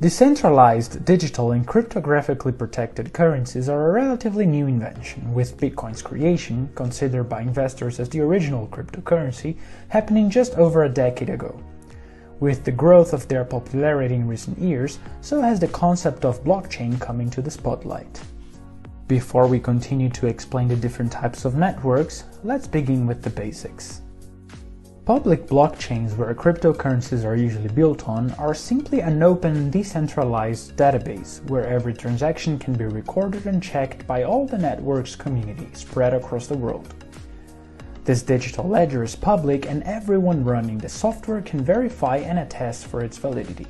Decentralized, digital, and cryptographically protected currencies are a relatively new invention, with Bitcoin's creation, considered by investors as the original cryptocurrency, happening just over a decade ago. With the growth of their popularity in recent years, so has the concept of blockchain coming to the spotlight. Before we continue to explain the different types of networks, let's begin with the basics. Public blockchains, where cryptocurrencies are usually built on, are simply an open, decentralized database where every transaction can be recorded and checked by all the network's community spread across the world. This digital ledger is public and everyone running the software can verify and attest for its validity.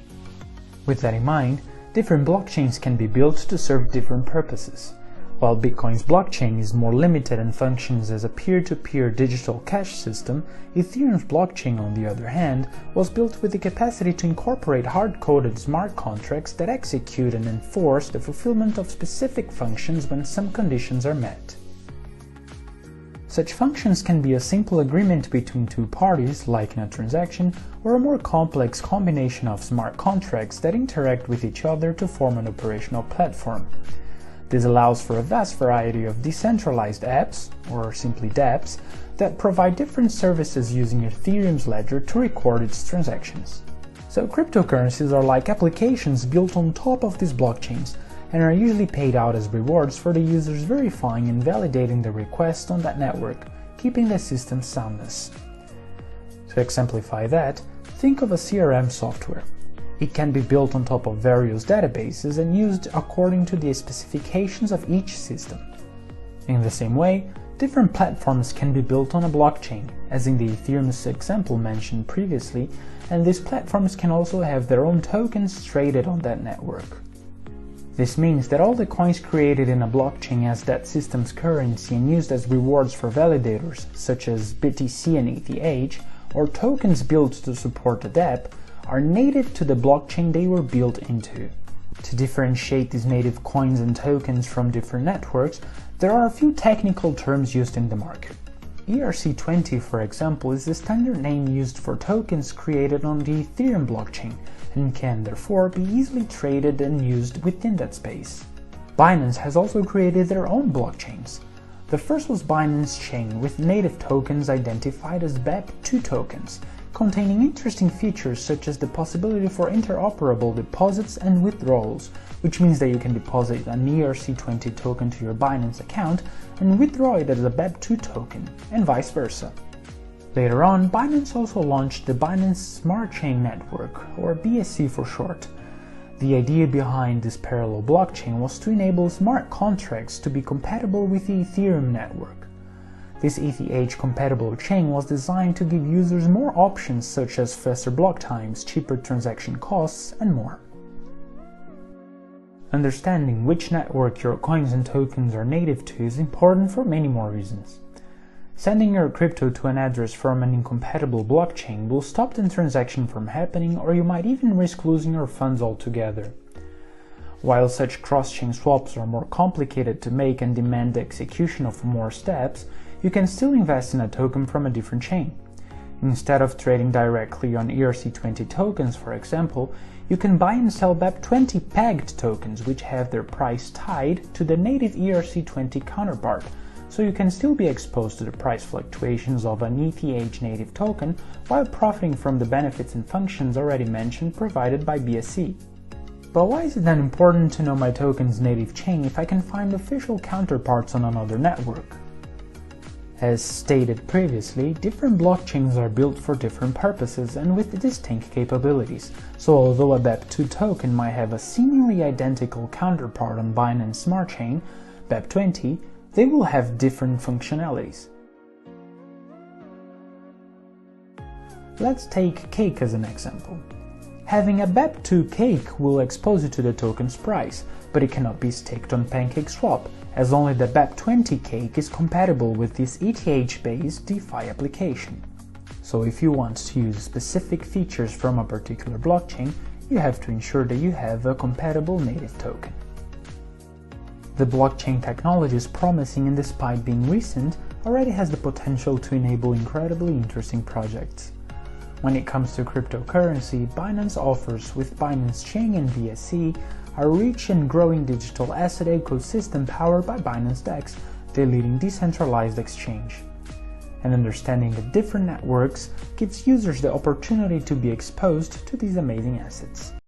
With that in mind, different blockchains can be built to serve different purposes. While Bitcoin's blockchain is more limited and functions as a peer-to-peer digital cash system, Ethereum's blockchain, on the other hand, was built with the capacity to incorporate hard-coded smart contracts that execute and enforce the fulfillment of specific functions when some conditions are met. Such functions can be a simple agreement between two parties, like in a transaction, or a more complex combination of smart contracts that interact with each other to form an operational platform. This allows for a vast variety of decentralized apps, or simply dApps, that provide different services using Ethereum's ledger to record its transactions. So cryptocurrencies are like applications built on top of these blockchains, and are usually paid out as rewards for the users verifying and validating the request on that network, keeping the system's soundness. To exemplify that, think of a CRM software. It can be built on top of various databases and used according to the specifications of each system. In the same way, different platforms can be built on a blockchain, as in the Ethereum's example mentioned previously, and these platforms can also have their own tokens traded on that network. This means that all the coins created in a blockchain as that system's currency and used as rewards for validators, such as BTC and ETH, or tokens built to support the dApp, are native to the blockchain they were built into. To differentiate these native coins and tokens from different networks, there are a few technical terms used in the market. ERC20, for example, is the standard name used for tokens created on the Ethereum blockchain, and can therefore be easily traded and used within that space. Binance has also created their own blockchains. The first was Binance Chain, with native tokens identified as BEP2 tokens, containing interesting features such as the possibility for interoperable deposits and withdrawals, which means that you can deposit an ERC20 token to your Binance account and withdraw it as a BEP2 token, and vice versa. Later on, Binance also launched the Binance Smart Chain Network, or BSC for short. The idea behind this parallel blockchain was to enable smart contracts to be compatible with the Ethereum network. This ETH-compatible chain was designed to give users more options such as faster block times, cheaper transaction costs, and more. Understanding which network your coins and tokens are native to is important for many more reasons. Sending your crypto to an address from an incompatible blockchain will stop the transaction from happening, or you might even risk losing your funds altogether. While such cross-chain swaps are more complicated to make and demand the execution of more steps, you can still invest in a token from a different chain. Instead of trading directly on ERC20 tokens, for example, you can buy and sell BEP20 pegged tokens, which have their price tied to the native ERC20 counterpart, so you can still be exposed to the price fluctuations of an ETH native token while profiting from the benefits and functions already mentioned provided by BSC. But why is it then important to know my token's native chain if I can find official counterparts on another network? As stated previously, different blockchains are built for different purposes and with distinct capabilities, so although a BEP2 token might have a seemingly identical counterpart on Binance Smart Chain, BEP20, they will have different functionalities. Let's take cake as an example. Having a BEP2 cake will expose you to the token's price, but it cannot be staked on PancakeSwap, as only the BEP20 cake is compatible with this ETH-based DeFi application. So if you want to use specific features from a particular blockchain, you have to ensure that you have a compatible native token. The blockchain technology is promising, and despite being recent, already has the potential to enable incredibly interesting projects. When it comes to cryptocurrency, Binance offers with Binance Chain and BSC a rich and growing digital asset ecosystem powered by Binance DEX, the leading decentralized exchange. And understanding the different networks gives users the opportunity to be exposed to these amazing assets.